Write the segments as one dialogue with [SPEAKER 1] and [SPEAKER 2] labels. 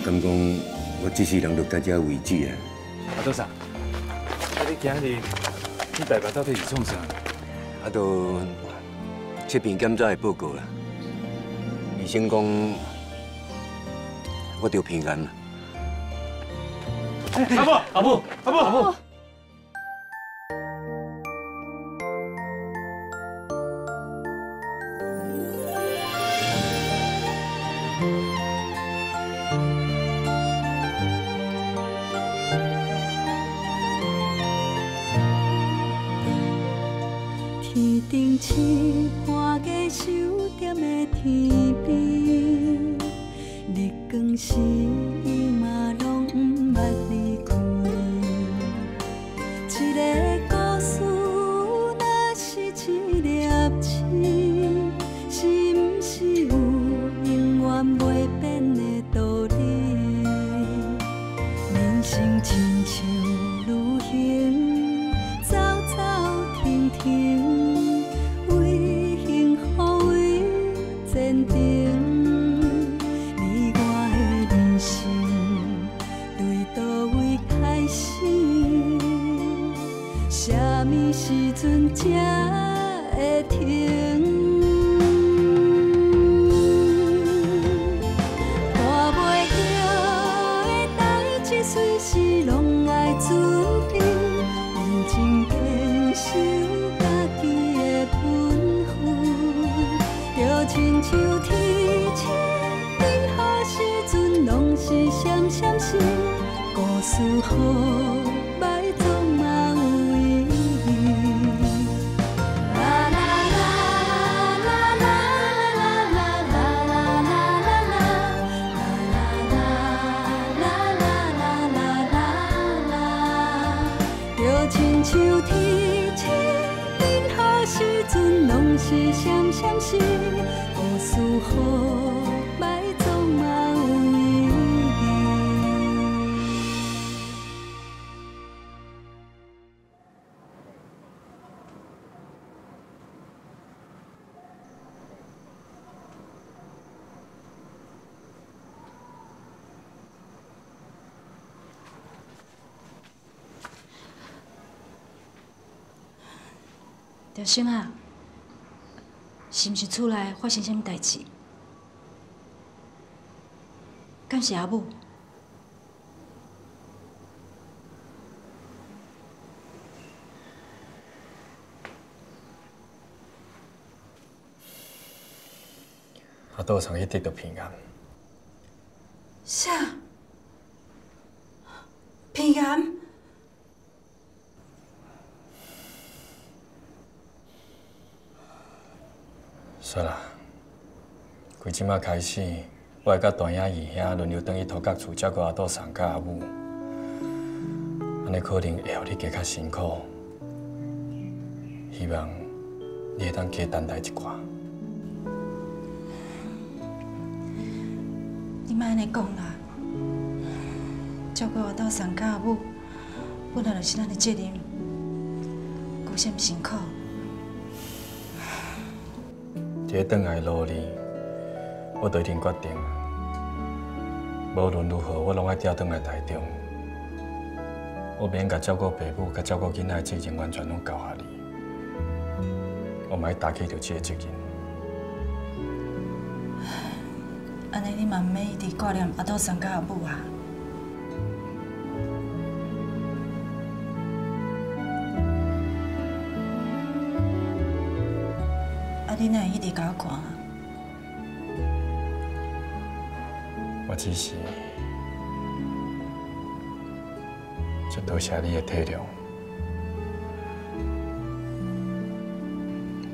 [SPEAKER 1] 敢讲我这世人就到这为止啊？
[SPEAKER 2] 阿多桑，你今日去台北到底是创啥？
[SPEAKER 1] 都这边检查的报告啦，医生讲我得平安啦。
[SPEAKER 2] 阿母。
[SPEAKER 3] 天顶星半价守点的天边，日光时伊嘛拢不捌离开。一个故事若是一粒星，是毋是有永远袂变的道理？人生亲像旅行，走走停停。坚定，你我的人生对倒位开始？什么时阵才会停？看袂到的代志，随时拢爱准备，认真坚守家己的本分。就亲像天星，任何时阵拢是闪闪星。故事好，歹总嘛有意义。啦啦啦啦啦啦啦啦啦啦啦啦，就亲像天星。任何时阵拢是闪闪星，故事好，歹总嘛有意义。
[SPEAKER 4] 德生啊，是毋是厝内发生什么代志？敢是阿母？
[SPEAKER 2] 阿多上去得到平安。
[SPEAKER 3] 啥？平安？
[SPEAKER 2] 是啦，规即马开始，我会甲大兄、二兄轮流转去土角厝照顾阿多桑甲阿母，安尼可能会互你加较辛苦。希望你会当加担待一寡。
[SPEAKER 4] 你莫安尼讲啦，照顾阿多桑甲阿母，本来就是咱的责任，顾啥物辛苦？
[SPEAKER 2] 这个转来的路里，我就已经决定，无论如何，我拢爱调转来台中。我免甲照顾爸母、甲照顾囡仔的责任完全拢交下你，我嘛要担起着这个责任。
[SPEAKER 4] 安尼你嘛毋免一直挂念阿多桑甲阿母啊。你哪会一直甲我看啊？
[SPEAKER 2] 我只是就多谢你的体谅。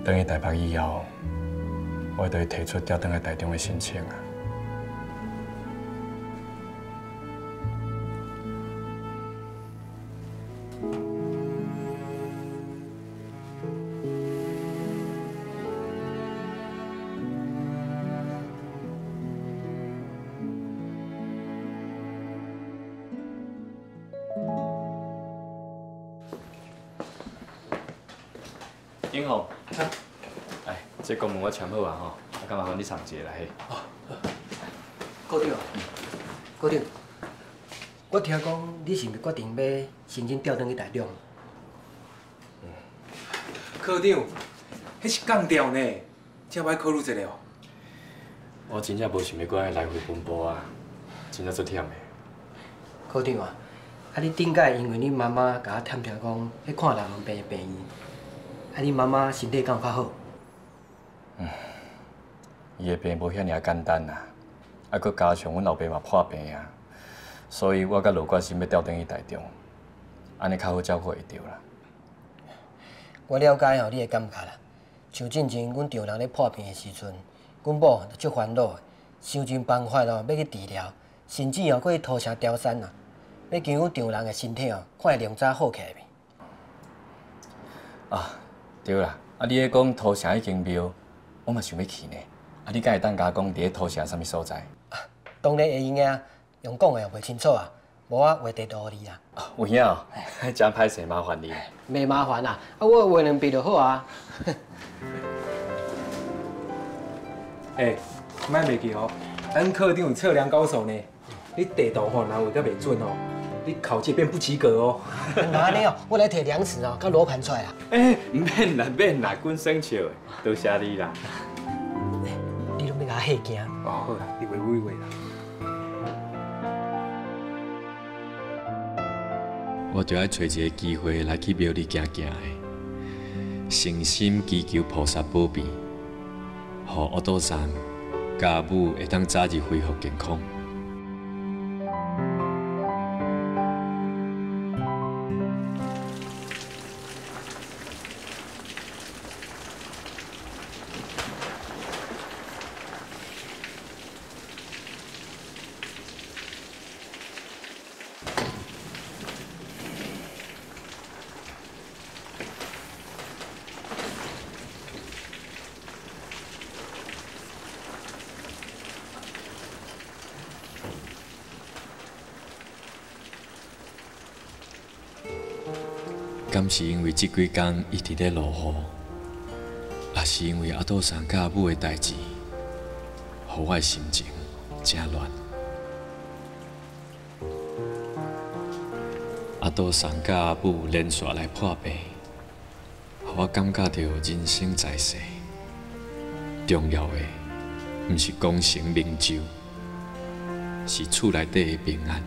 [SPEAKER 2] 等去台北以后，我就会提出调转来台中的申请啊。英宏，哎，这公文我签好啊吼，啊，干麻烦你上一个来嘿。
[SPEAKER 5] 高调，科长，我听讲你是毋是决定要申请调转去台中？
[SPEAKER 6] 科长，迄是降调呢，才歹考虑一下哦。
[SPEAKER 2] 我真正无想要搁爱来回奔波啊，真正足忝的。
[SPEAKER 5] 科长啊，你顶届因为恁妈妈甲我探听讲，去看老人病的病院，恁妈妈身体敢有较好？
[SPEAKER 2] 伊的病无遐尔简单啊，搁加上阮老爸嘛破病啊，所以我甲罗决心要调转去台中，安尼较好照顾会着啦。
[SPEAKER 5] 我了解你的感觉啦。像进前阮丈人咧破病的时阵，阮某就足烦恼的，想尽办法要去治疗，甚至搁去涂城雕山要求阮丈人的身体看会量早好起来未？
[SPEAKER 2] 对啦，你咧讲涂城已经庙，我嘛想要去呢。你敢会当甲我讲伫咧涂城啥物所在？
[SPEAKER 5] 当然会用的啊，用讲的也袂清楚啊，无我画地图互你啦。
[SPEAKER 2] 有影哦，真歹势，麻烦你。
[SPEAKER 5] 袂麻烦啦，我画两笔就好啊。
[SPEAKER 6] 莫袂记哦，咱科长有测量高手呢。你地图吼，若画甲袂准哦，你考绩变不及格哦。
[SPEAKER 5] 那安尼哦，我来摕量尺哦，甲罗盘出来啦。
[SPEAKER 2] 唔免啦，免啦，滚生笑的，多谢你啦。
[SPEAKER 5] 你拢要甲我吓惊？
[SPEAKER 6] 好啦，你画画啦。
[SPEAKER 2] 我就爱找一个机会来去庙里行行的，诚心祈求菩萨保庇，互我多山家母会当早日恢复健康。敢是因为这几天一直在落雨，也是因为阿杜桑甲阿母的代志，互我的心情真乱。阿杜桑甲阿母连续来破病，互我感觉到人生在世，重要的毋是功成名就，是厝内底的平安。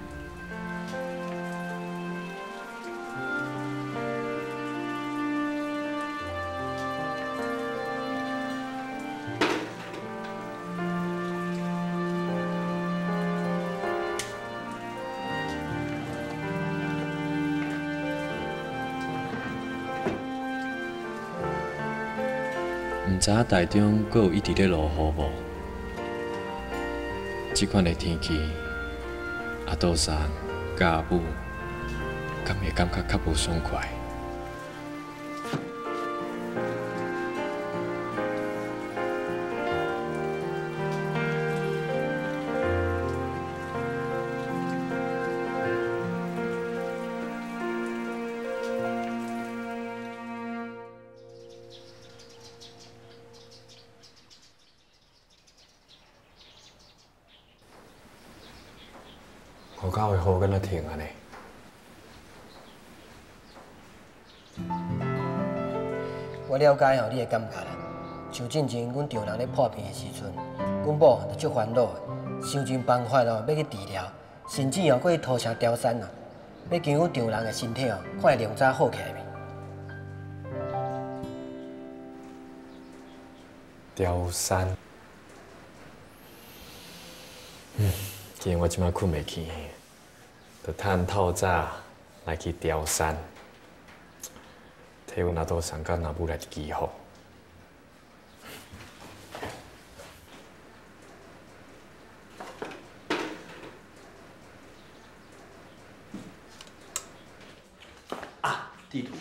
[SPEAKER 2] 毋知影台中阁有一直咧落雨无？即款的天气，阿杜桑甲阿母，敢会感觉较无爽快？我敢会雨敢若停安尼？
[SPEAKER 5] 我了解你的感觉啦。像进前阮丈人咧破病的时阵，阮某就足烦恼的，想尽办法要去治疗，甚至搁去涂城雕山要求阮丈人的身体看会量早好起来未？
[SPEAKER 2] 雕山，既然我即摆困袂去，就趁透早来去雕山，替阮阿杜桑甲阿母来祈福。
[SPEAKER 7] 地图。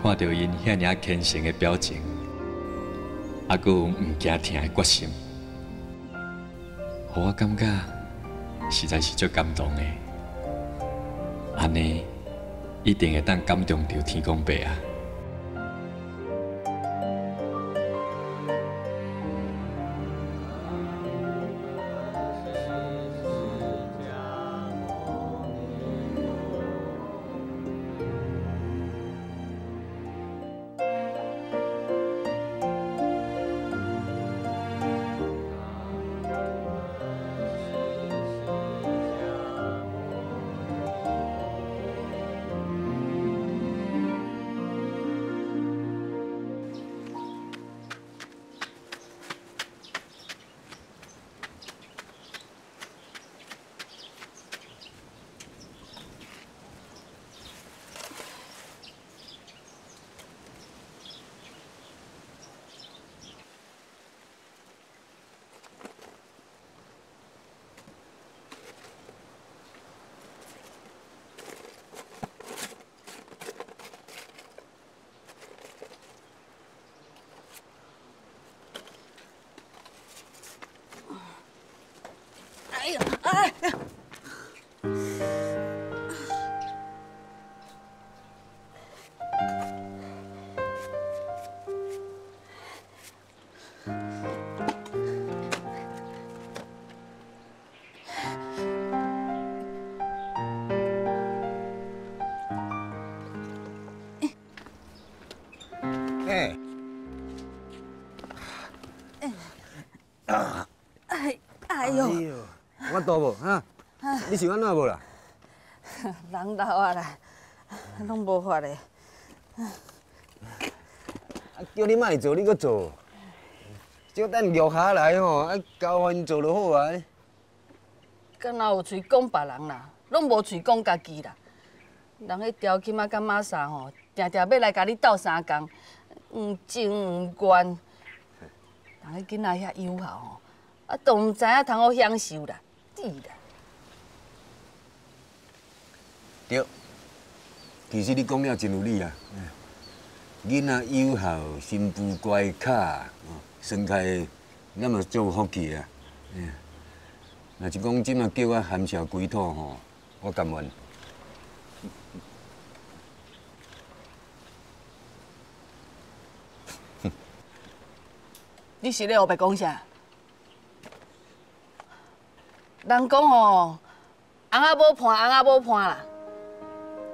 [SPEAKER 2] 看到因遐尔虔诚的表情，还佫有唔惊疼的决心，互我感觉实在是足感动的。安尼一定会当感动到天公伯啊！
[SPEAKER 7] 哎呀，哎呀！
[SPEAKER 1] 哎，
[SPEAKER 7] 哎呦，
[SPEAKER 1] 我大无哈？你是安怎无啦？
[SPEAKER 7] 人老啊啦，拢无法嘞。
[SPEAKER 1] 叫你莫做，你搁做。少等玉下来吼，交番做就好啊。
[SPEAKER 7] 敢若有喙讲别人啦，拢无喙讲家己啦。人迄条金仔甲马莎吼，定定要来甲你斗相共，唔情唔愿。人迄囡仔遐友好吼，啊，都唔知影通好享受啦，是啦。
[SPEAKER 1] 对，其实你讲了真有理啊。囡仔友好，心不乖巧，生开那么足有福气啊。若是讲即马叫我含笑归土吼，我甘愿。
[SPEAKER 7] 你是咧后白讲啥？人讲吼，翁仔某伴，翁仔某伴啦。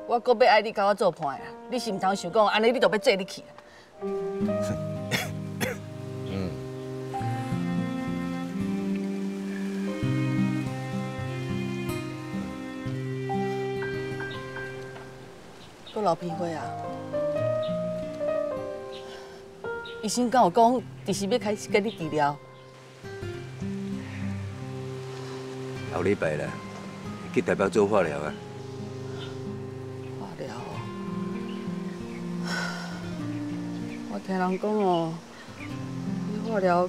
[SPEAKER 7] 我搁要爱你甲我做伴啦，你是毋通想讲安尼，你就要做你去啦。搁流鼻血啊！医生敢有讲，第时要开始给你治疗。
[SPEAKER 1] 后礼拜啦，去台北做化疗啊。
[SPEAKER 7] 化疗哦，我听人讲哦，你化疗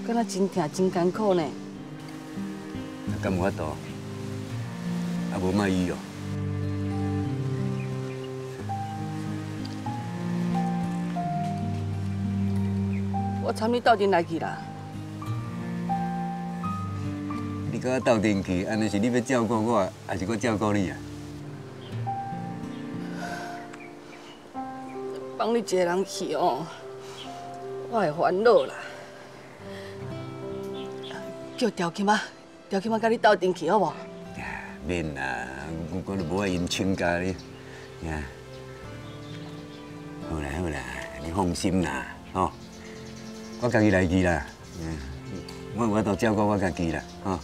[SPEAKER 7] 敢若真疼、真艰苦呢。
[SPEAKER 1] 敢有法度？啊，无卖医哦。
[SPEAKER 7] 我参你斗阵来去啦。
[SPEAKER 1] 你甲我斗阵去，安尼是你要照顾我，还是我照顾你啊？
[SPEAKER 7] 帮你一个人去哦，我会烦恼啦。叫条琴仔甲你斗阵去好无？
[SPEAKER 1] 免啦，我就无爱因请假哩。呀，好啦好啦，你放心啦，吼。我家己来去啦，我有法度照顾我家己啦，吼。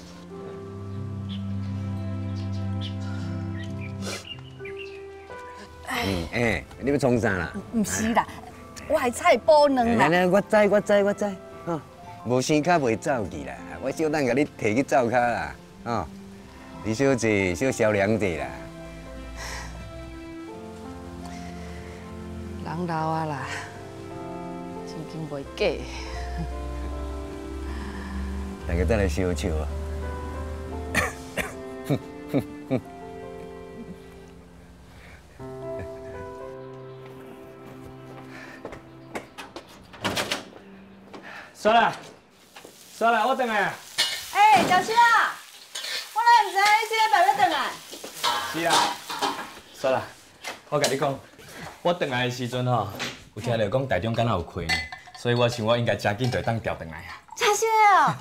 [SPEAKER 1] 你要创啥啦？
[SPEAKER 7] 唔是啦，我系菜补卵啦。
[SPEAKER 1] 来，我知，吼，无生卡袂走去啦，我小等甲你摕去走卡啦，吼，你小姐小小凉者啦。
[SPEAKER 7] 人老啊啦，钱金袂假。
[SPEAKER 1] 大家再来烧笑啊！
[SPEAKER 2] 刷啦，刷啦，我回来啊。
[SPEAKER 4] 哎，小新啊，我哪唔知你这个拜要回来？
[SPEAKER 2] 是啊，刷啦，我甲你讲，我回来的时阵吼，有听到讲台中敢若有开呢，所以我想我应该真紧就当调回来啊。
[SPEAKER 4] 真是哦，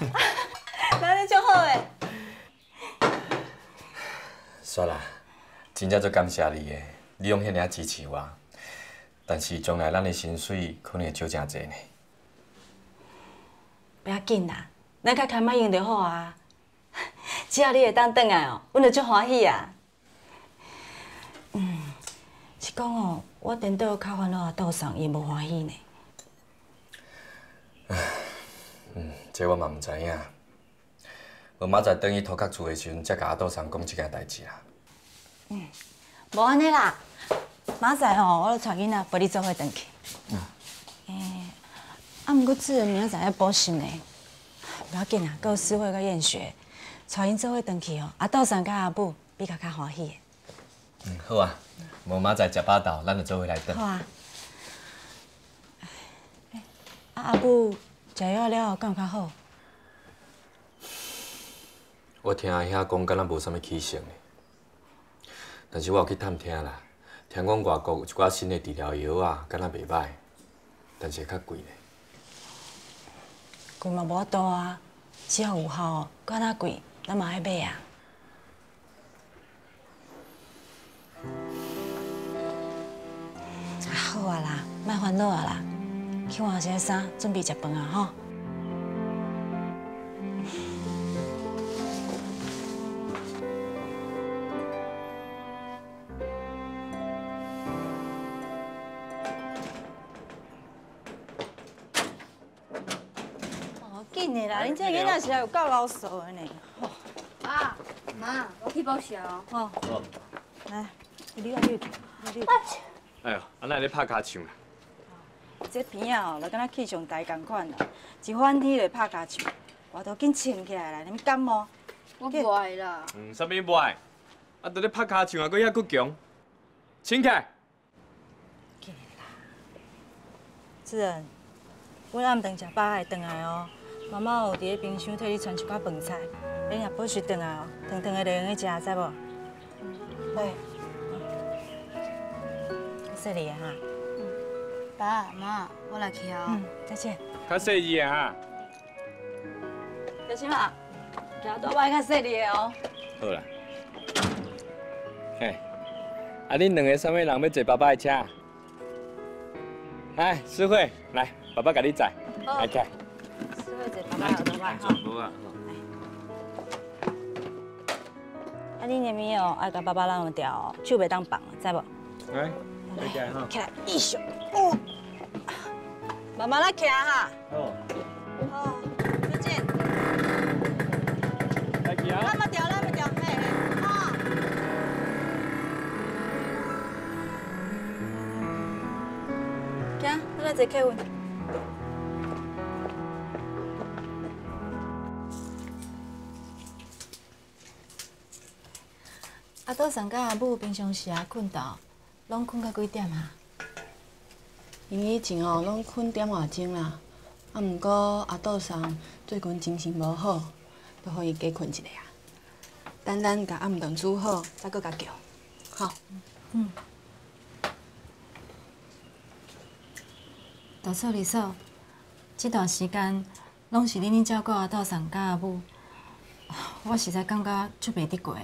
[SPEAKER 4] 那你就好诶。
[SPEAKER 2] 刷啦，真正足感谢你的，你用遐尔支持我，但是将来咱的薪水可能会少真济呢。
[SPEAKER 4] 不要紧啦，咱较开卖用就好啊。只要你会当转来哦，阮就足欢喜啊。是讲哦，我颠倒较烦恼阿斗上伊无欢喜呢。
[SPEAKER 2] 这我嘛唔知影。我明仔等伊土壳厝的时阵，才甲阿斗上讲这件代志啦。
[SPEAKER 4] 无安尼啦，明仔吼，我带囡仔陪你做伙转去。毋过志明仔载要补习呢，不要紧啦，还有诗会甲燕雪，带因做伙转去哦。阿斗上甲阿母比较欢喜的。
[SPEAKER 2] 好啊，无明仔食饱豆，咱就做伙来等。
[SPEAKER 4] 好啊。阿母食药了后敢有较好？
[SPEAKER 2] 我听遐讲，敢若无啥物起色呢。但是我有去探听啦，听讲外国有一寡新的治疗药啊，敢若袂歹，但是会较贵呢。
[SPEAKER 4] 贵嘛无法度啊，只要有效，敢若贵，咱嘛爱买啊。好啊啦，莫烦恼啊啦，去换些衫，准备食饭啊吼。紧的啦，恁这囡仔实在有够老骚的呢。
[SPEAKER 8] 爸妈，我去报销。
[SPEAKER 4] 哦，来，你来你。
[SPEAKER 2] 哎呦，安那咧拍骹唱啦？
[SPEAKER 4] 这片啊，就敢若气象台同款啦，一反天就拍骹唱，外头紧穿起来啦，你们感冒？
[SPEAKER 8] 我不爱啦。
[SPEAKER 2] 啥物不爱？啊，伫咧拍骹唱啊，佫遐佫强，请起来。
[SPEAKER 4] 志仁，阮暗顿食饱会回来哦。妈妈有伫咧冰箱替你传一寡饭菜，你若补习回来哦，汤汤的就用去食，知无？好。说你的哈。
[SPEAKER 8] 爸妈，我来去哦。
[SPEAKER 4] 再见。
[SPEAKER 2] 较细致啊哈。
[SPEAKER 4] 小心啊，行大摆较细致的哦。
[SPEAKER 2] 好啦。嘿，啊，恁两个啥物人要坐爸爸的车？哎，诗慧，来，爸爸甲你载，来起来。
[SPEAKER 4] 诗慧坐爸爸后头摆哈。
[SPEAKER 2] 好啊。
[SPEAKER 4] 啊，你入面哦，爱甲爸爸弄掉哦，手袂当放，知无？
[SPEAKER 2] 来，来起来哈。
[SPEAKER 4] 起来，一手，哦，慢慢来行哈。
[SPEAKER 2] 好。
[SPEAKER 4] 好，再见。
[SPEAKER 2] 来去啊。
[SPEAKER 4] 那么调，那么调，嘿嘿，好。行，咱来坐客运。阿斗上甲阿母平常时啊困到，拢困到几点啊？
[SPEAKER 9] 因以前哦，拢困点外钟啦。啊，毋过阿斗上最近精神无好，就互伊加困一下啊。等咱甲暗顿煮好，再搁甲叫，好。
[SPEAKER 4] 大嫂、二嫂，这段时间拢是恁照顾阿斗上甲阿母，我实在感觉足袂得过的。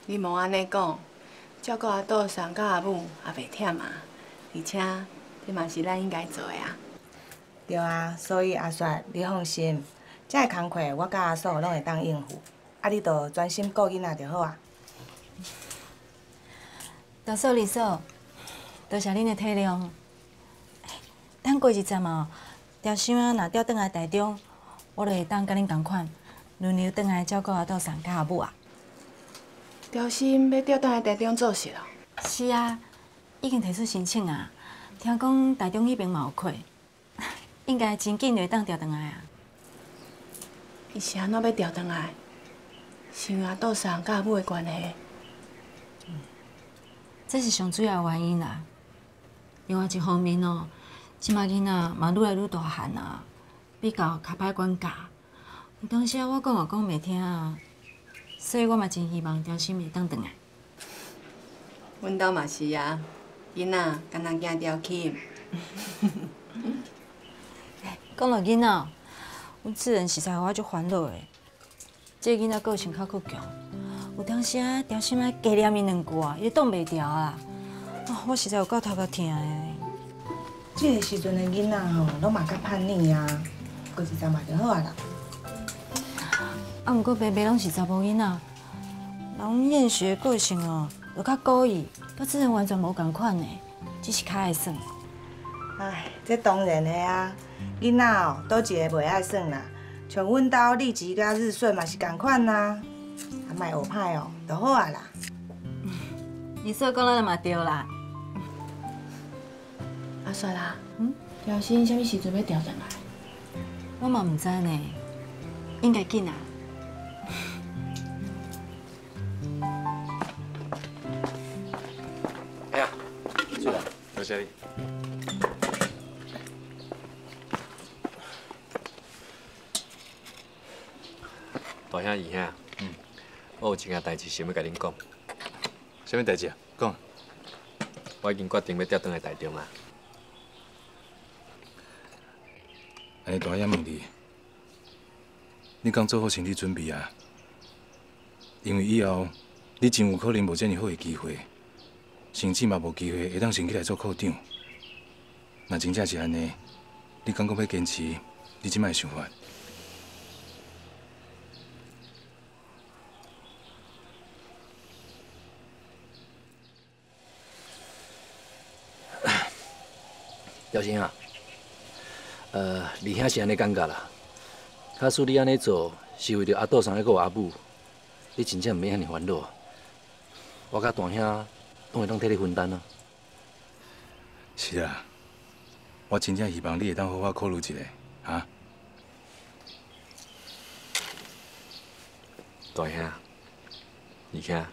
[SPEAKER 9] 你莫安尼讲，照顾阿斗上甲阿母也袂忝啊，而且这嘛是咱应该做的啊。
[SPEAKER 10] 对啊，所以阿雪，你放心，这个工课我甲阿嫂拢会当应付，啊，你就专心顾囡仔就好啊。
[SPEAKER 4] 大嫂、二嫂，多谢恁的体谅。等过一阵哦，调箱啊，若调转来台中，我就会当甲恁同款，轮流转来照顾阿斗上甲阿母啊。
[SPEAKER 9] 调心要调倒来台中做事咯。
[SPEAKER 4] 是啊，已经提出申请啊。听讲台中迄边嘛有课，应该真紧就会当调转来啊。
[SPEAKER 9] 伊是安怎要调转来？是因为阿斗上甲阿母的关系。
[SPEAKER 4] 这是上主要的原因啦。另外一方面哦，即马囡仔嘛愈来愈大汉啊，比较较歹管教。有当时我讲也讲袂听啊，所以我嘛真希望条心会当转来。
[SPEAKER 9] 阮兜嘛是啊，囡仔敢若惊条起。
[SPEAKER 4] 讲到囡仔，阮主人实在互我足烦恼的。这囡仔个性较倔强，有当时啊，条心啊加念伊2句啊，伊挡袂牢啦。我实在有够头壳疼的。
[SPEAKER 10] 这个时阵的囡仔吼，拢嘛较叛逆啊，过一阵嘛就好啊啦。
[SPEAKER 4] 啊，毋过白白拢是查某囡仔，人厌学个性哦，就较故意，甲主人完全无共款的，只是较爱耍。
[SPEAKER 10] 哎，这当然的啊，囡仔哦，倒一个袂爱耍啦。像阮兜立吉甲日顺嘛是共款啦，啊，莫学歹哦，就好啊啦。
[SPEAKER 4] 你说讲了嘛对啦。
[SPEAKER 9] 阿雪啦，条心什么时阵要调转来？
[SPEAKER 4] 我嘛毋知呢，应该紧啊。
[SPEAKER 2] 哎呀，去了，多谢你。大兄、二兄，我有一件代志想要甲恁讲。
[SPEAKER 11] 什么代志啊？讲。
[SPEAKER 2] 我已经决定要调转来台中啊。
[SPEAKER 11] 安尼大爷问你刚做好心理准备啊？因为以后你真有可能无遮尔好的机会，甚至嘛无机会会当升起来做科长。若真正是安尼，你敢讲要坚持你即摆的想法？
[SPEAKER 12] 廖先啊，二兄是安尼感觉啦。假使你安尼做，是为着阿杜上还阁有阿母，你真正毋免遐尔烦恼。我甲大兄拢会当替你分担啊。
[SPEAKER 11] 是啊，我真正希望你会当好好考虑一下，啊？
[SPEAKER 2] 大兄、二兄，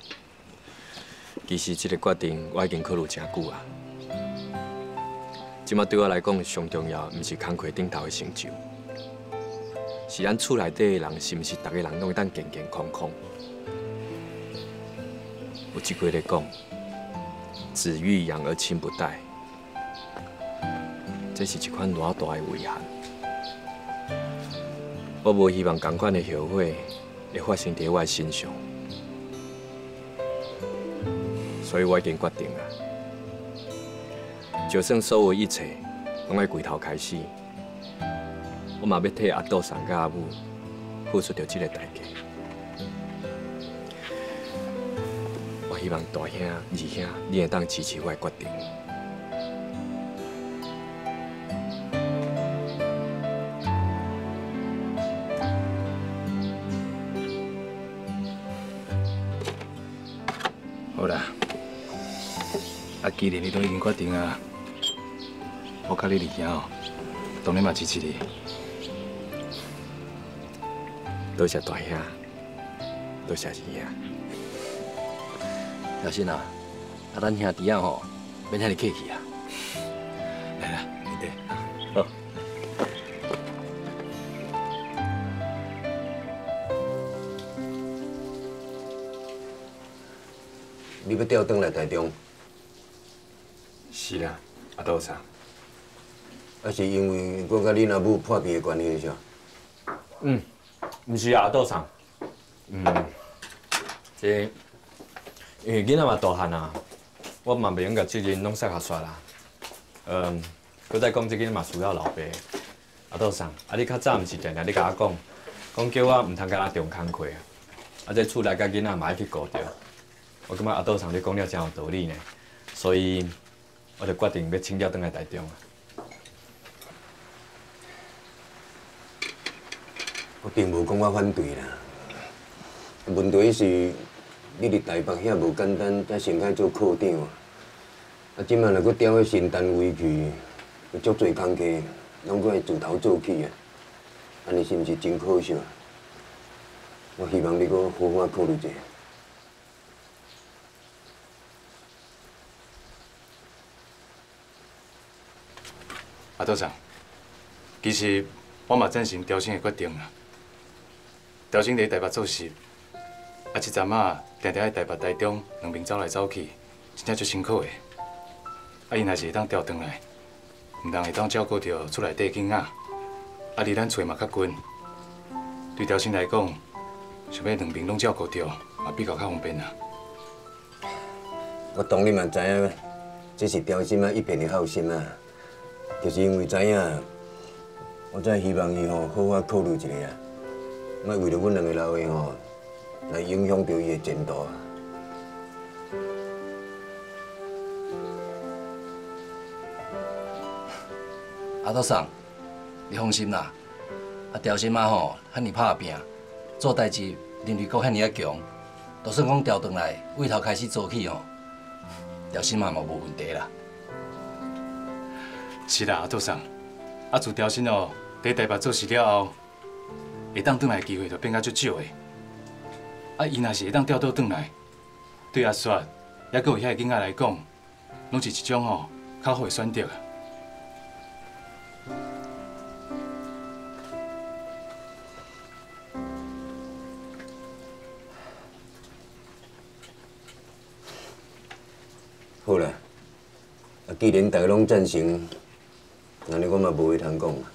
[SPEAKER 2] 其实这个决定我已经考虑真久啊。即马对我来讲，上重要毋是工课顶头的成就，是咱厝内底的人是毋是逐个人拢会当健健康康。有一句咧讲，子欲养而亲不待，这是一款偌大的遗憾。我无希望同款的后悔会发生在我的身上，所以我已经决定了。就算所有一切拢要从头开始，我嘛要替阿杜上甲阿母付出着这个代价。我希望大兄、二兄，你会当支持我的决定。
[SPEAKER 11] 好啦，啊，既然你都已经决定啊。我甲你二兄哦，当然嘛支持你。
[SPEAKER 2] 多谢大兄，多谢二兄。
[SPEAKER 12] 小心啊，咱兄弟啊吼，免遐尼客气啊。
[SPEAKER 11] 来啦，你弟。
[SPEAKER 12] 好。
[SPEAKER 1] 你要调转来台中？
[SPEAKER 2] 是啦，阿杜啥？
[SPEAKER 1] 啊，是因为我甲恁阿母破病的关系是吧？
[SPEAKER 2] 毋是啊，阿杜啥？这因为囡仔嘛大汉啊，我嘛袂用甲责任拢甩下煞啦。搁再讲，这囡仔嘛需要老爸。阿杜啥？啊，你较早毋是定定咧甲我讲叫我毋通甲他重工课啊。啊，这厝内甲囡仔嘛爱去顾着。我感觉阿杜啥你讲了真有道理呢，所以我就决定要请调转来台中啊。
[SPEAKER 1] 我并无讲我反对啦，问题是你伫台北遐无简单，才先开做科长啊。啊，即摆若搁调去新单位去，有足侪工课，拢搁会自头做起啊。安尼是毋是真可惜？我希望你搁好好考虑一下。
[SPEAKER 11] 阿杜长，其实我嘛赞成刁生的决定啦。刁生伫台北做事，即阵啊，定定喺台北、台中两边走来走去，真正足辛苦的。伊若是会当调转来，毋但会当照顾着厝内底囡仔，离咱厝嘛较近。对刁生来讲，想要两边拢照顾着，嘛比较较方便啦。
[SPEAKER 1] 我当然嘛知影，这是刁生一片的好心啊，就是因为知影，我才希望伊好好考虑一下啊，莫为了阮两个老的来影响到伊的前途啊。
[SPEAKER 12] 阿杜桑，你放心啦。刁生嘛遐尼拍拼，做代志能力阁遐尼啊强，就算讲调转来，为头开始做起刁生嘛无问题啦。
[SPEAKER 11] 是啦，阿杜桑，自刁生伫台北做事了后，会当转来的机会就变甲足少的。伊若是会当调倒转来，对阿雪，也阁有遐个囡仔来讲，拢是一种较好的选择啊。
[SPEAKER 1] 好啦，既然大家拢赞成，那你我嘛无话通讲啊。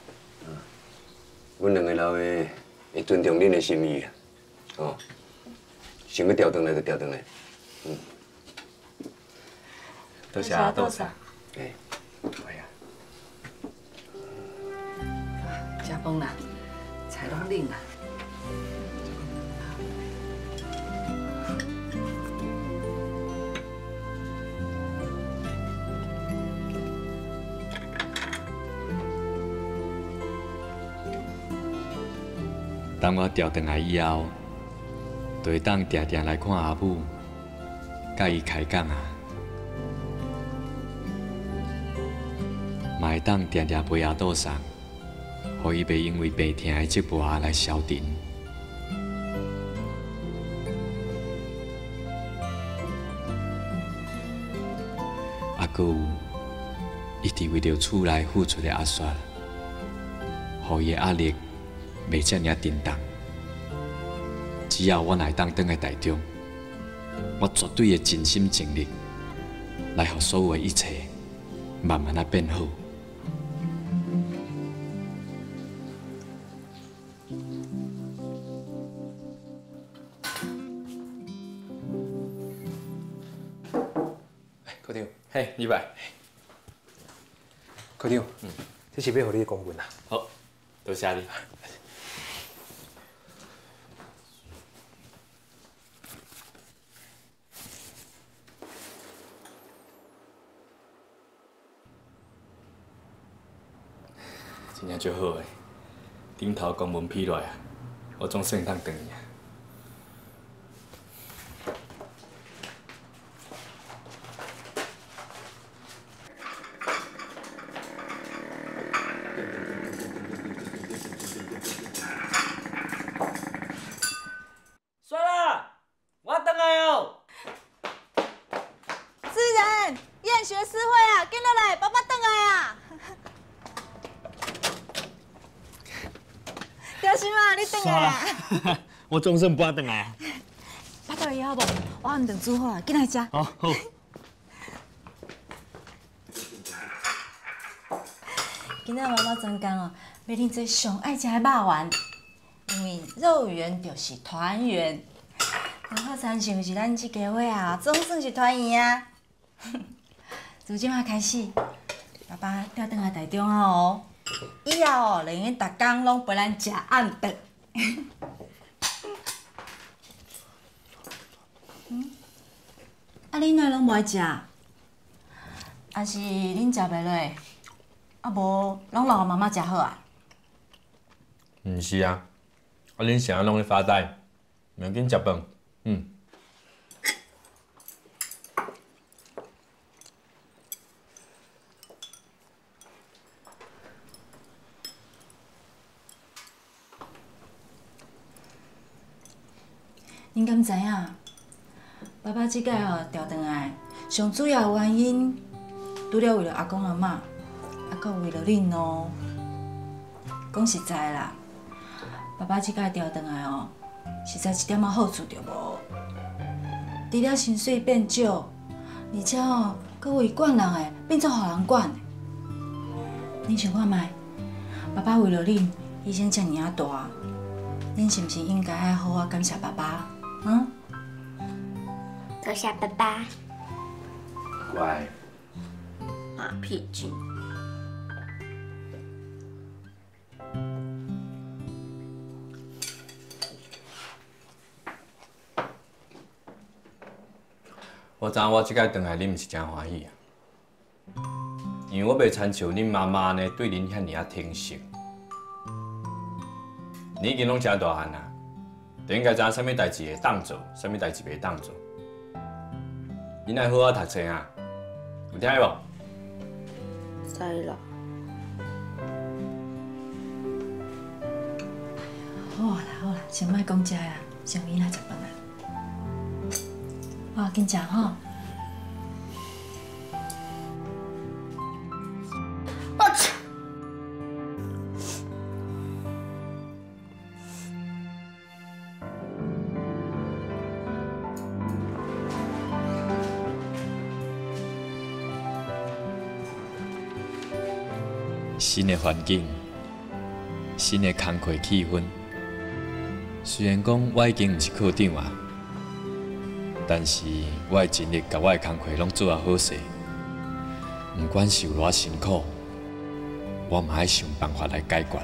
[SPEAKER 1] 阮两个老的会尊重恁的心意啊。想要调转来就调转来。
[SPEAKER 12] 多谢阿杜桑。
[SPEAKER 1] 哎，
[SPEAKER 7] 食饭啦，菜拢冷啦。
[SPEAKER 2] 当我调转来以后，就会当定定来看阿母，甲伊开讲啊，嘛会当定定陪阿杜桑，互伊袂因为白疼的折磨来消沉。啊，搁有一直为着厝内付出的阿雪，互伊的压力袂遮尔沉重。只要我来当转来台中，我绝对会尽心尽力，来互所有的一切慢慢啊变好。
[SPEAKER 6] 科长，
[SPEAKER 2] 嘿，李白。
[SPEAKER 6] 科长，这是要互你的公文啊。
[SPEAKER 2] 好，多谢你。真正足好诶，顶头公文批落来，我总算通转去啊。
[SPEAKER 13] 雪啦，我回来哦。
[SPEAKER 4] 自然厌学思会啊，跟落来，爸爸回来啊。刁生啊，你回来啊！
[SPEAKER 13] 我总算搬回来啊。
[SPEAKER 4] 巴肚枵无？我暗顿煮好啊，进来食。
[SPEAKER 13] 好。
[SPEAKER 4] 今仔妈妈专工哦，要恁做上爱食的肉圆，因为肉圆就是团圆。然后亲像是咱这家伙啊，总算是团圆啊。从今仔开始，爸爸调转来台中啊哦，以后哦，连逐工拢陪咱食暗顿。啊，恁哪拢无爱食？啊是恁食袂落？啊无，拢留妈妈食好啊？
[SPEAKER 2] 毋是啊，恁成日拢咧发呆，袂紧食饭。
[SPEAKER 4] 恁敢知影？爸爸即届调转来，上主要的原因，除了为了阿公阿嬷，搁为了恁哦。讲实在啦，爸爸即摆调转来哦，实在一点仔好处都无。除了薪水变少，而且哦，搁为管人诶变做互人管。恁想看卖？爸爸为了恁牺牲遮尔啊大，恁是毋是应该爱好好感谢爸爸？
[SPEAKER 8] 多谢爸爸。
[SPEAKER 1] 乖。
[SPEAKER 8] 马屁精。
[SPEAKER 2] 我知影我即摆转来，恁毋是真欢喜啊，因为我袂亲像恁妈妈呢对恁遐尔啊疼惜。你已经拢真大汉啊，就应该知影啥物代志会当做，啥物代志袂当做。恁爱好好读册啊，有听无？
[SPEAKER 8] 知啦。
[SPEAKER 4] 好啦好啦，先莫讲遮啦，先囡仔食饭啦。好，紧食吼。
[SPEAKER 2] 新的环境，新的工课气氛。虽然讲我已经毋是科长啊，但是我会尽力把我的工课拢做啊好势。不管是有偌辛苦，我嘛爱想办法来解决。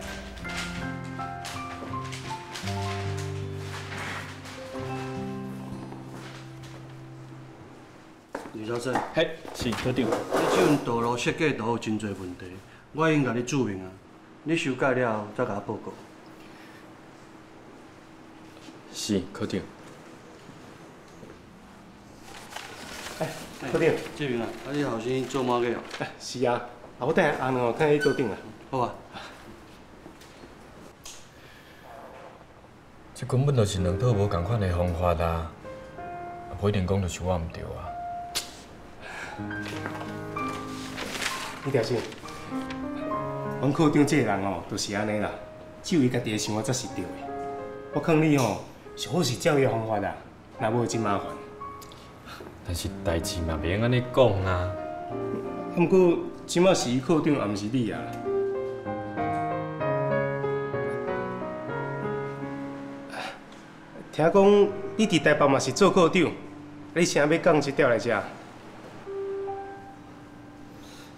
[SPEAKER 14] 李老师，
[SPEAKER 2] 嘿，是科长。
[SPEAKER 14] 你这份道路设计都有真侪问题，我已经甲你注明啊，你修改了再甲我报告。
[SPEAKER 2] 是科长。
[SPEAKER 14] 科长，这边啊，你后生做马个哦？
[SPEAKER 15] 是啊，我等下红两看你桌顶啊。
[SPEAKER 14] 好啊。
[SPEAKER 2] 这根本就是两套无共款的方法啦，不一定讲就是我毋对啊。
[SPEAKER 15] 你条心，阮科长这个人哦，就是安尼啦，只有伊家己想法才是对的。我劝你哦，上好是照伊的方法啦，若无真麻烦。
[SPEAKER 2] 但是代志嘛袂用安尼讲啊。
[SPEAKER 15] 不过，即马是伊科长，也毋是你啊。听讲你伫台北嘛是做科长，你啥要讲这调来遮？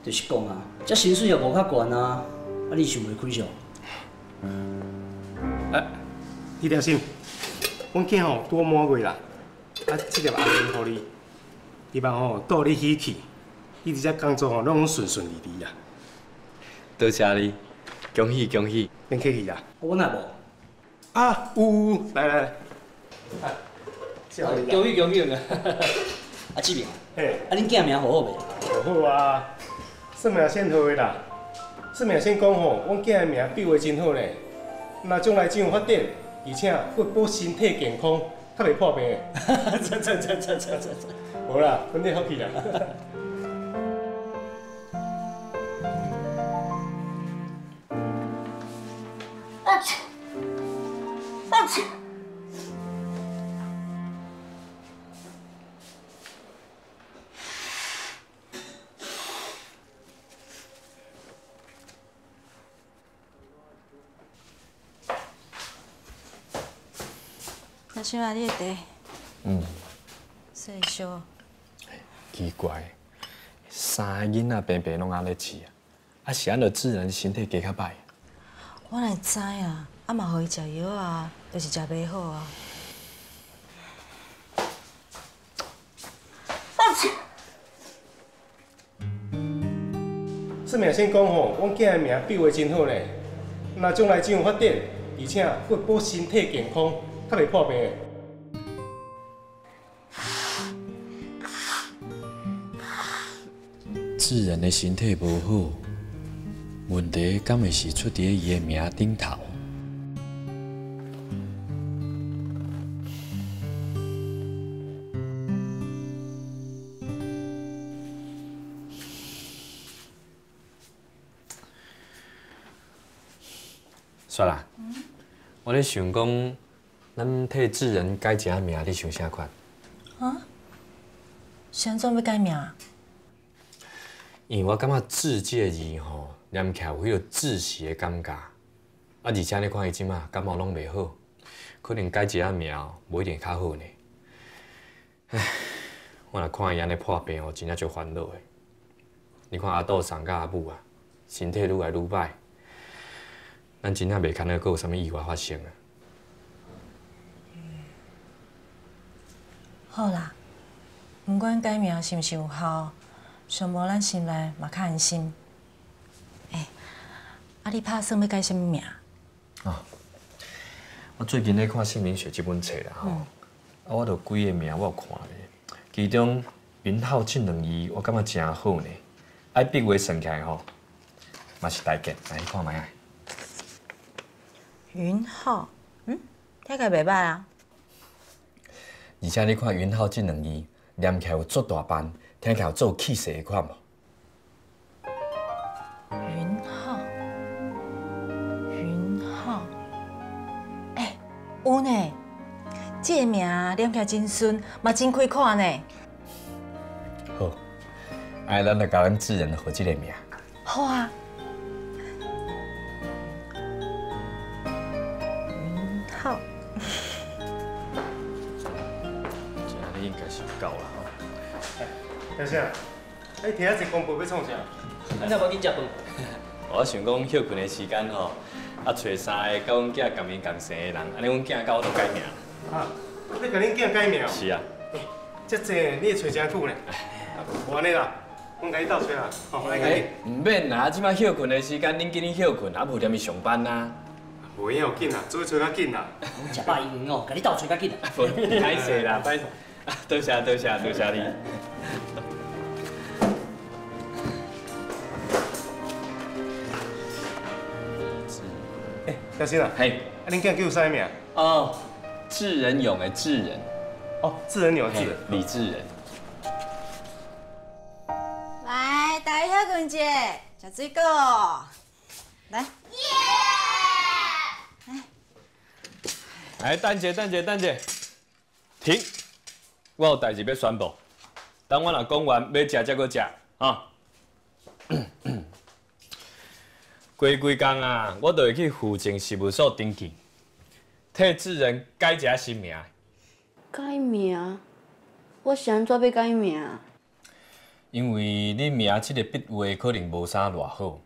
[SPEAKER 13] 就是讲啊，这薪水也无较悬啊，你想袂开上？
[SPEAKER 15] 你条心，阮囝吼拄满月啦，这粒红绫互你，希望吼逗你喜气，你伫遮工作吼拢顺顺利利啦。
[SPEAKER 2] 多谢你，恭喜恭喜，
[SPEAKER 15] 免客气啦。
[SPEAKER 13] 我哪无？
[SPEAKER 15] 有，来，
[SPEAKER 13] 恭喜恭喜啊！志明，
[SPEAKER 15] 嘿，
[SPEAKER 13] 恁囝名好好袂？
[SPEAKER 15] 好啊，算命先好的啦。算命先讲吼，阮囝的名笔画真好呢。若将来真有发展，而且佫保身体健康，较袂破病的。无啦，阮你福气啦。
[SPEAKER 4] 小心啊，你的茶。细小。
[SPEAKER 2] 奇怪，三个囡仔平平拢安尼饲啊，是安着自然身体加较歹。
[SPEAKER 4] 我哪会知啊？啊嘛，互伊食药啊，就是食袂好啊。
[SPEAKER 15] 算命先讲吼，阮囝的名笔画真好呢。若将来真有发展，而且佫保身体健康，较袂破病的。
[SPEAKER 2] 自然的身体无好，问题敢会是出伫伊的名顶头？煞啦，我咧想讲，咱替智仁改一下名，你想啥款？
[SPEAKER 4] 啊？是安怎要改名啊？
[SPEAKER 2] 因为我感觉“智”这个字吼，念起来有迄个窒息的感觉。啊，而且你看伊即马感冒拢袂好，可能改一下名无一定较好呢。唉，我若看伊安尼破病哦，真正足烦恼的。你看阿杜送甲阿母啊，身体愈来愈歹，咱真正袂堪得，阁有啥物意外发生啊。
[SPEAKER 4] 好啦，不管改名是毋是有效，上无咱心内嘛较安心。啊，你打算要改什么名？
[SPEAKER 2] 我最近咧看《姓名学》这本册啦吼，我著几个名我有看咧，其中“云浩”这两字我感觉真好呢，爱笔画算起来吼，嘛是大吉，来你看卖啊。
[SPEAKER 4] 云浩，听起来袂歹啊。
[SPEAKER 2] 而且你看“云浩”这两字，念起来有足大班，听起来有足有气势的款无？
[SPEAKER 4] 云浩，有呢，这个名念起来真顺，嘛真开看呢。
[SPEAKER 2] 好，哎，咱来甲咱智仁号这个名。
[SPEAKER 4] 好啊。云浩。
[SPEAKER 2] 这安尼应该是够啦吼。
[SPEAKER 15] 小生，你听一公婆要创啥？
[SPEAKER 13] 咱才无去食饭。
[SPEAKER 2] 我想讲休困的时间吼，啊找三个甲阮囝同名同姓的人，安尼阮囝甲我都改名。
[SPEAKER 15] 啊，你甲恁囝改名？
[SPEAKER 2] 是啊。
[SPEAKER 15] 遮济你会找真久呢？无安尼啦，阮甲你斗找啦，吼，来甲你。
[SPEAKER 2] 唔免啦，即摆休困的时间，恁今日休困，啊无踮去上班啦。
[SPEAKER 15] 无影要紧啦，做找较紧啦。
[SPEAKER 13] 阮食饱已经哦，甲你斗找较紧啦。
[SPEAKER 2] 歹势啦，歹势。多谢多谢多谢你。
[SPEAKER 15] 小新啊，
[SPEAKER 2] 嘿，
[SPEAKER 15] 啊恁囝叫啥名？
[SPEAKER 2] 哦，智仁勇的智仁。
[SPEAKER 15] 哦，智仁勇的智仁。
[SPEAKER 2] 李智仁。
[SPEAKER 4] 来，大家休困者，食水果哦。来。
[SPEAKER 2] 来，等者，停！我有代志要宣布，等我若讲完要食才搁食啊。过几工啊，我就会去户政事务所登记，替智仁改一下新名。
[SPEAKER 8] 改名？我是安怎要改名？
[SPEAKER 2] 因为你名这个笔画可能无啥偌好，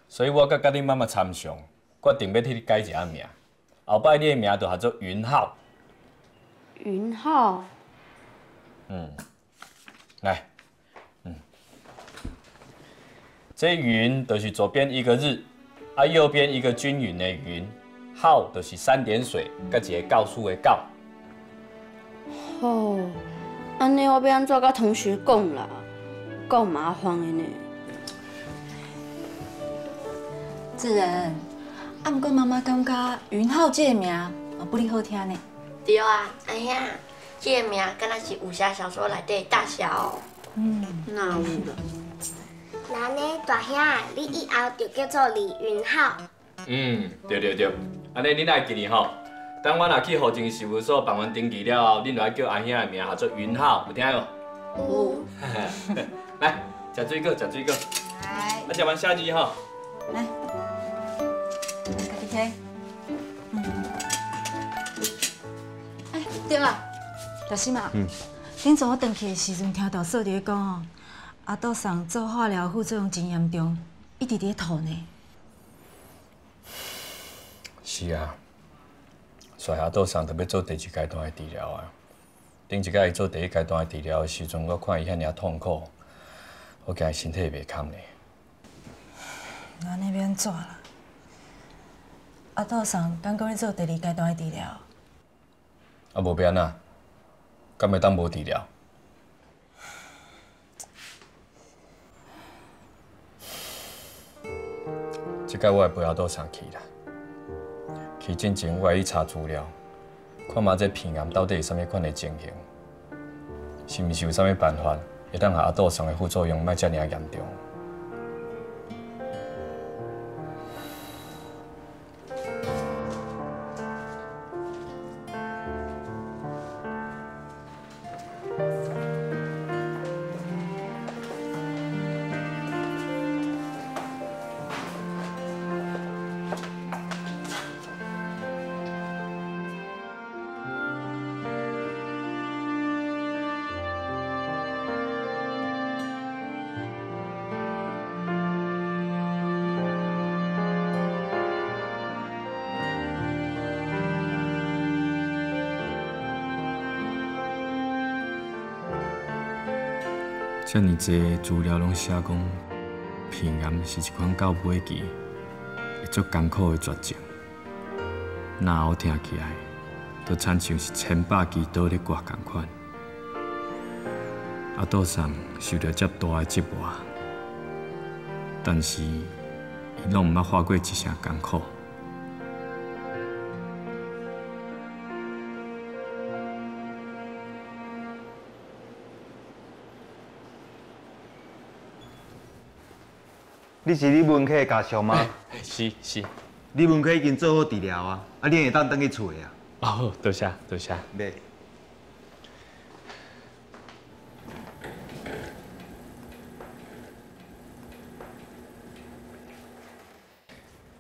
[SPEAKER 2] 所以我甲恁妈妈参详，决定要替你改一下名。后摆你的名就叫做云浩。
[SPEAKER 8] 云浩。
[SPEAKER 2] 来，这云就是左边一个日，啊右边一个均匀的云，浩就是3点水，甲一个告诉的告。
[SPEAKER 8] 好，安尼我要安怎甲同学讲啦？够麻烦的呢。
[SPEAKER 4] 智仁，啊，不过妈妈感觉云浩这个名嘛不哩好听呢。
[SPEAKER 8] 对啊，哎呀，这个名敢若是武侠小说内底大侠哦。哪有啦？那呢，大兄，你以后就叫做李云浩。
[SPEAKER 2] 对，安尼恁爱记哩吼。等我若去户政事务所办完登记了后，恁就爱叫阿兄的名叫做云浩，有听无？
[SPEAKER 8] 有。
[SPEAKER 2] 来，食水果。
[SPEAKER 4] 来。
[SPEAKER 2] 啊，食完下集吼。
[SPEAKER 4] 来，家己摕。哎，对啊，大心啊。顶早我回去的时阵，听到嫂伫咧讲哦，阿杜送做化疗副作用真严重，一直伫吐呢。
[SPEAKER 2] 是啊，所以阿杜送特别做第2阶段的治疗啊。顶一摆伊做第1阶段的治疗的时阵，我看伊遐尔痛苦，我惊伊身体袂堪呢。
[SPEAKER 4] 那那边怎啦？阿杜送刚讲你做第2阶段的治疗。
[SPEAKER 2] 啊，无变啊，敢会当无治疗？即摆我会陪阿杜送去啦。去之前，我会去查资料，看嘛这鼻癌到底是啥物款的情形，是毋是有啥物办法会当让阿杜送的副作用莫遮尔严重？遮尔济资料拢写讲，鼻癌是一款到尾期会足艰苦的绝症，那好听起来，就亲像是千百支刀咧割共款。阿杜桑受到遮大的折磨，但是伊拢毋捌花过一声艰苦。
[SPEAKER 16] 你是你文科的家属吗？
[SPEAKER 2] 是。
[SPEAKER 16] 你文科已经做好治疗啊，你会当转去厝的啊。
[SPEAKER 2] 哦，好，多谢。
[SPEAKER 16] 袂。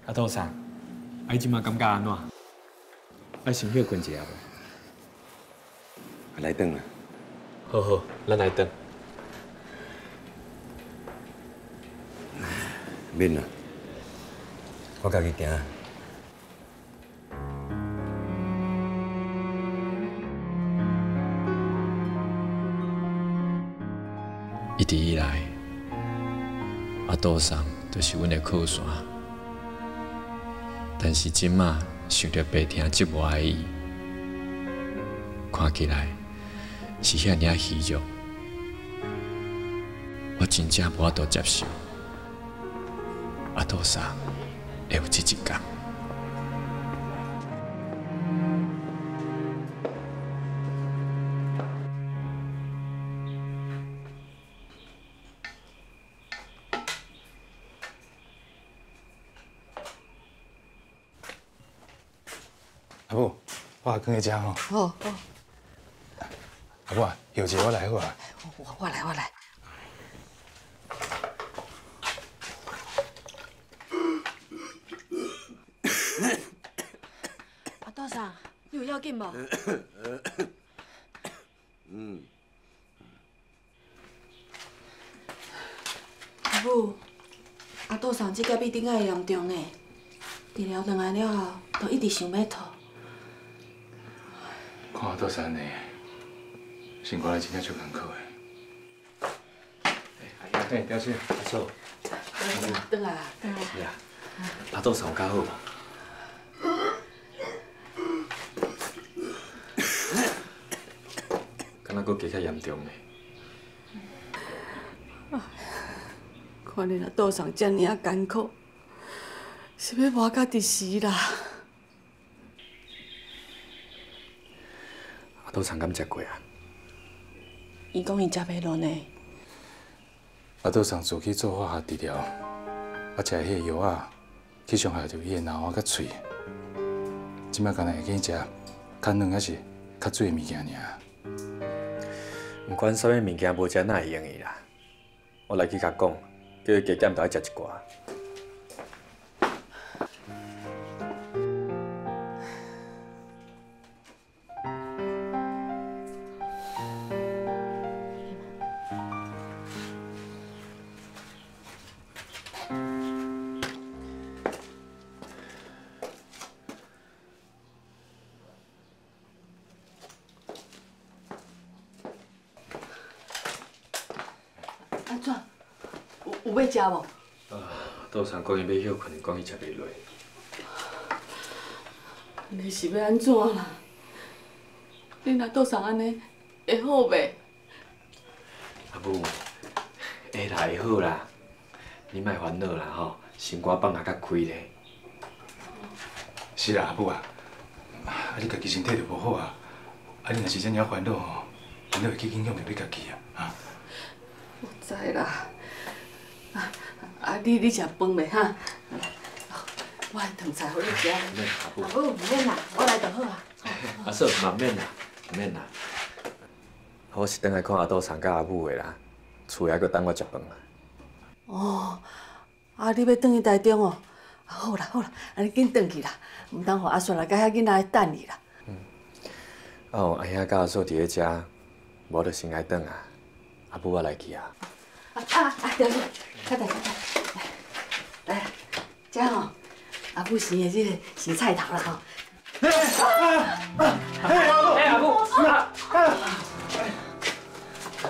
[SPEAKER 2] 阿杜桑，你即马感觉安怎？爱先歇困一下无？
[SPEAKER 1] 来转啊。
[SPEAKER 2] 好，咱来转。
[SPEAKER 1] 免啦，我家己行。
[SPEAKER 2] 一直以来，阿杜桑就是阮的靠山，但是即马想着白听折磨的伊，看起来是遐尔虚弱，我真正无法度接受。阿杜桑会有这一天。
[SPEAKER 11] 阿母，我也放在遮吼。
[SPEAKER 7] 好。
[SPEAKER 11] 阿母啊，药剂我来好啊。
[SPEAKER 7] 我来。
[SPEAKER 9] 阿杜桑，你有要紧无？阿母，阿杜桑这个比顶下会严重呢，治疗2下了后，都一直想要吐。
[SPEAKER 11] 看阿杜桑呢，生活来真正足艰苦的。表姐，
[SPEAKER 12] 阿嫂，
[SPEAKER 7] 转来啦。
[SPEAKER 12] 是啊，阿杜桑有较好无？
[SPEAKER 2] 敢若佫加较严重呢。
[SPEAKER 7] 看你阿杜桑遮尔艰苦，是要活到第时啦。
[SPEAKER 2] 阿杜桑敢食过啊？
[SPEAKER 9] 伊讲伊食袂落呢。
[SPEAKER 11] 阿杜桑自去做化学治疗，啊食迄个药啊，去伤害着伊的脑啊甲喙。即摆敢若会记食较软还是较水的物件尔。
[SPEAKER 2] 毋管啥物物件无食，哪会用伊啦？我来去甲讲，叫伊加减都爱食一寡。
[SPEAKER 7] 安怎？有要食无？
[SPEAKER 2] 杜桑讲伊要休困，讲伊食袂落。
[SPEAKER 7] 你是要安怎啦？你若倒上安尼，会好袂？
[SPEAKER 2] 阿母，会啦会好啦，你莫烦恼啦吼，心肝放啊较开咧。
[SPEAKER 11] 是啦，阿母啊，你家己身体就无好啊，你若是遮尔烦恼吼，你会去影响着你家己啊。
[SPEAKER 7] 我知啦。你食饭袂哈？我的烫菜互你食。
[SPEAKER 9] 阿母唔免啦，我来就好啊。
[SPEAKER 12] 阿嫂，嘛免啦，免啦。
[SPEAKER 2] 我是等来看阿杜桑甲阿母的啦，厝还阁等我食饭啊。
[SPEAKER 7] 哦，你要转去台中哦？好啦，安尼紧转去啦，唔通互阿顺来甲遐囡仔等你啦。
[SPEAKER 2] 阿兄甲阿嫂伫咧遮，无就先爱转啊。阿母我来去啊。
[SPEAKER 7] 对，快点，来，这吼，阿母生的这个生菜头啦吼。
[SPEAKER 6] 阿母，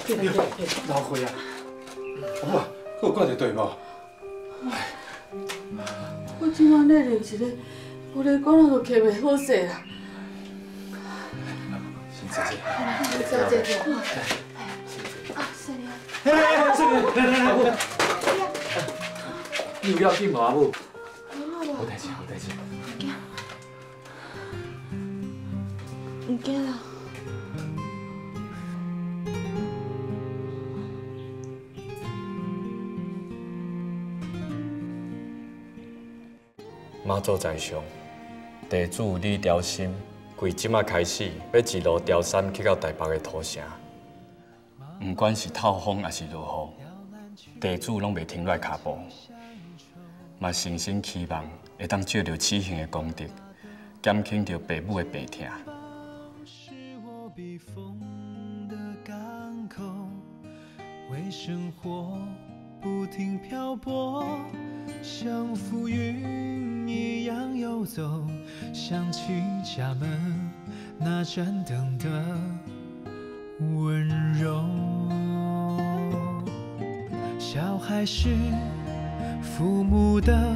[SPEAKER 7] 对，
[SPEAKER 6] 老岁啊！
[SPEAKER 2] 哇，还有挂着对无？
[SPEAKER 7] 我即摆咧练一个，我咧讲就客袂好势啦。
[SPEAKER 2] 先坐坐。
[SPEAKER 7] 坐。
[SPEAKER 4] 啊，是你啊。
[SPEAKER 2] 来，你有要紧无阿母？
[SPEAKER 4] 有
[SPEAKER 2] 代志，有代志。
[SPEAKER 9] 唔惊啦。
[SPEAKER 2] 妈祖在上，地主李朝心，规即马开始要一路朝山去到台北的土城。不管是透风还是落雨，地主拢袂停落脚步。嘛诚心期望会当借着此行的功德，减轻着爸母的病痛。
[SPEAKER 17] 为生活不停漂泊，像浮云一样游走，想起家门那盏灯的温柔。小孩是父母的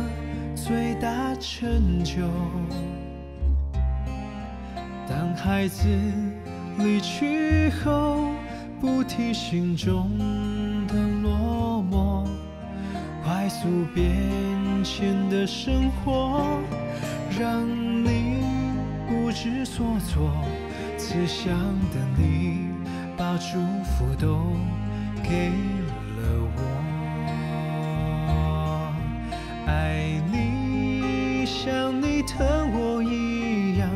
[SPEAKER 17] 最大成就，当孩子离去后，不提心中的落寞，快速变迁的生活，让你不知所措。慈祥的你，把祝福都给了我。爱你，像你疼我一样，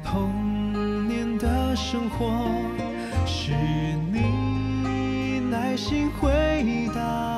[SPEAKER 17] 童年的生活是你耐心回答。